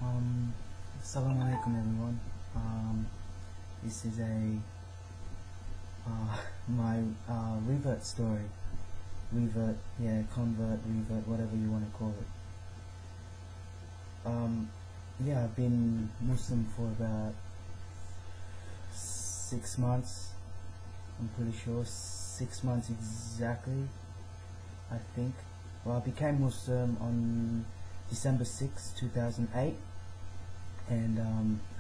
Um, Assalamualaikum everyone. This is my revert story. Revert, yeah, convert, revert, whatever you want to call it. Yeah, I've been Muslim for about 6 months. I'm pretty sure 6 months exactly. I think. Well, I became Muslim on December 6, 2008, and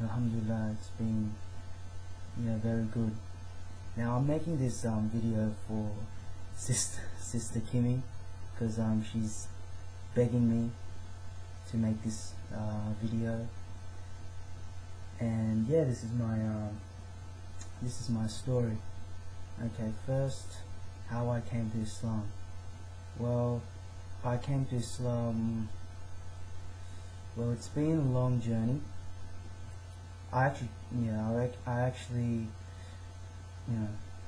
Alhamdulillah, it's been very good. Now I'm making this video for sister Kimmy, because she's begging me to make this video, and yeah, this is my story. Okay, first, how I came to Islam. Well, I came to Islam. Well, it's been a long journey. I actually,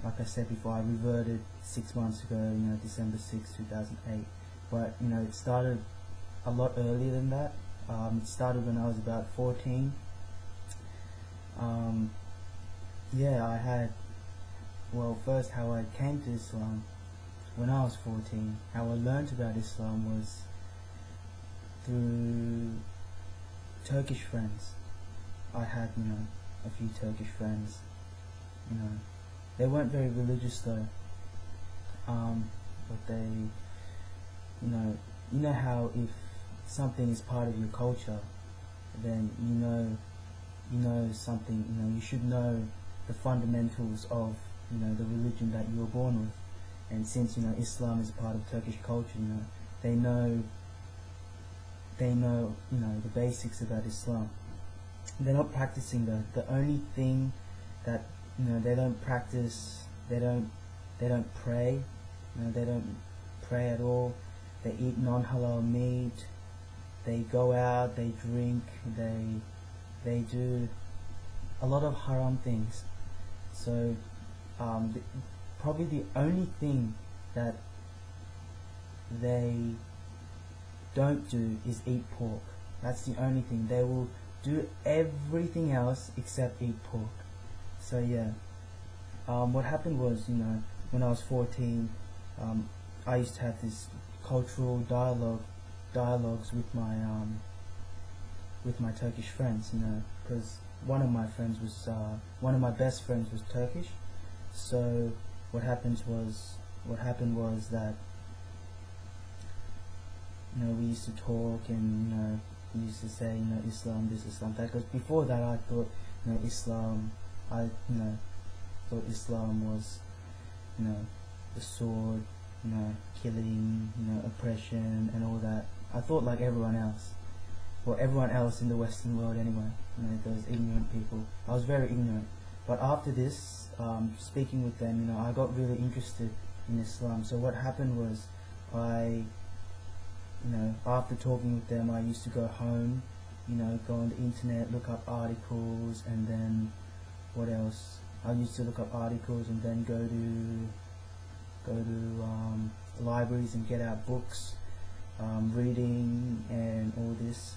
like I said before, I reverted 6 months ago, December 6, 2008. But, it started a lot earlier than that. It started when I was about 14. First, how I came to Islam when I was 14. How I learned about Islam was through Turkish friends. I had, a few Turkish friends. They weren't very religious though. But they, you know how if something is part of your culture, then you know something. You should know the fundamentals of the religion that you were born with. And since Islam is part of Turkish culture, they know the basics about Islam. They're not practicing the only thing that they don't practice. They don't pray. They don't pray at all. They eat non-halal meat. They go out. They drink. They do a lot of haram things. So probably the only thing that they don't do is eat pork. That's the only thing. They will do everything else except eat pork. So yeah, what happened was, when I was 14, I used to have this cultural dialogues with my Turkish friends, because one of my best friends was Turkish. So what happened was that we used to talk, and we used to say Islam this, Islam that. Because before that I thought Islam was the sword, killing, oppression and all that. I thought like everyone else, or everyone else in the Western world anyway. Those ignorant people. I was very ignorant. But after this, speaking with them, I got really interested in Islam. So what happened was, after talking with them, I used to go home, go on the internet, look up articles, and then what else? I used to look up articles and then go to libraries and get out books, reading and all this,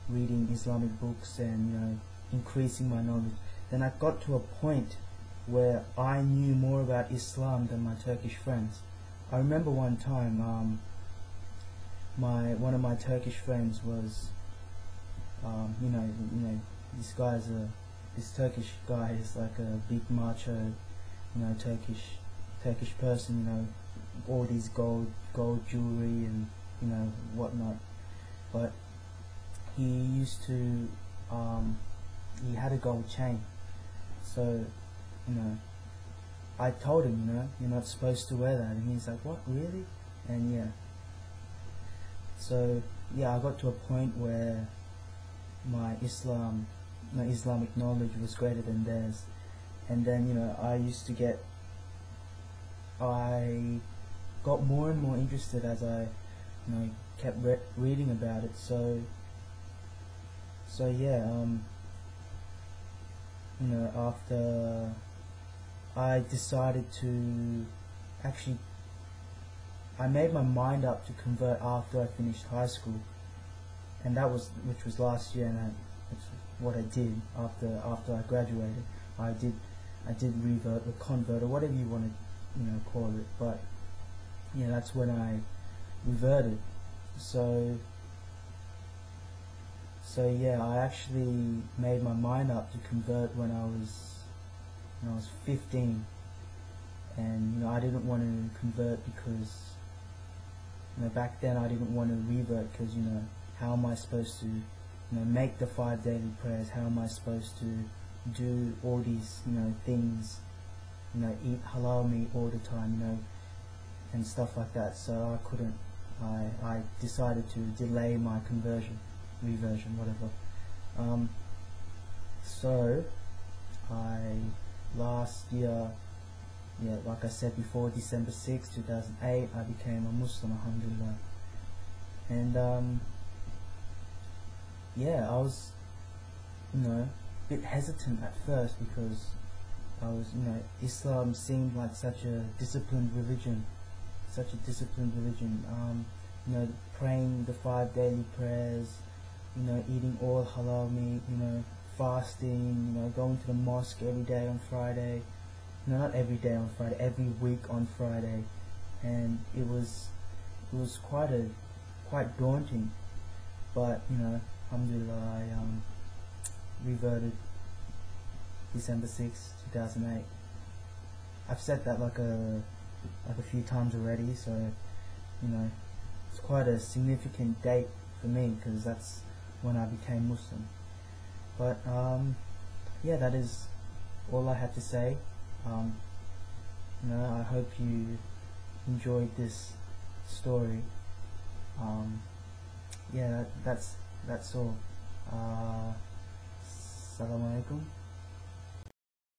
reading Islamic books and increasing my knowledge. Then I got to a point where I knew more about Islam than my Turkish friends. I remember one time, one of my Turkish friends was, this Turkish guy is like a big macho, Turkish person, all these gold jewelry and whatnot. But he used to, he had a gold chain. So, I told him, you're not supposed to wear that, and he's like, what, really? And yeah. So yeah, I got to a point where my Islamic knowledge was greater than theirs, and then I got more and more interested as I kept reading about it. So yeah, after I decided to I made my mind up to convert after I finished high school. and which was last year, and that's what I did after I graduated. I did revert or convert or whatever you want to call it, but yeah, that's when I reverted. So yeah, I actually made my mind up to convert when I was 15, and I didn't want to convert because back then I didn't want to revert because how am I supposed to make the 5 daily prayers? How am I supposed to do all these things, eat halal meat all the time, and stuff like that. So I couldn't. I decided to delay my reversion, whatever. So last year, yeah, like I said before, December 6, 2008, I became a Muslim, alhamdulillah. And yeah, I was a bit hesitant at first because I was Islam seemed like such a disciplined religion, praying the 5 daily prayers, eating all halal meat, fasting, going to the mosque every day on Friday. Not every day on Friday, every week on Friday, and it was quite daunting. But alhamdulillah, I reverted December 6, 2008. I've said that like a few times already, so it's quite a significant date for me because that's when I became Muslim. But yeah, that is all I had to say. I hope you enjoyed this story. Yeah, that's all. Assalamu alaikum.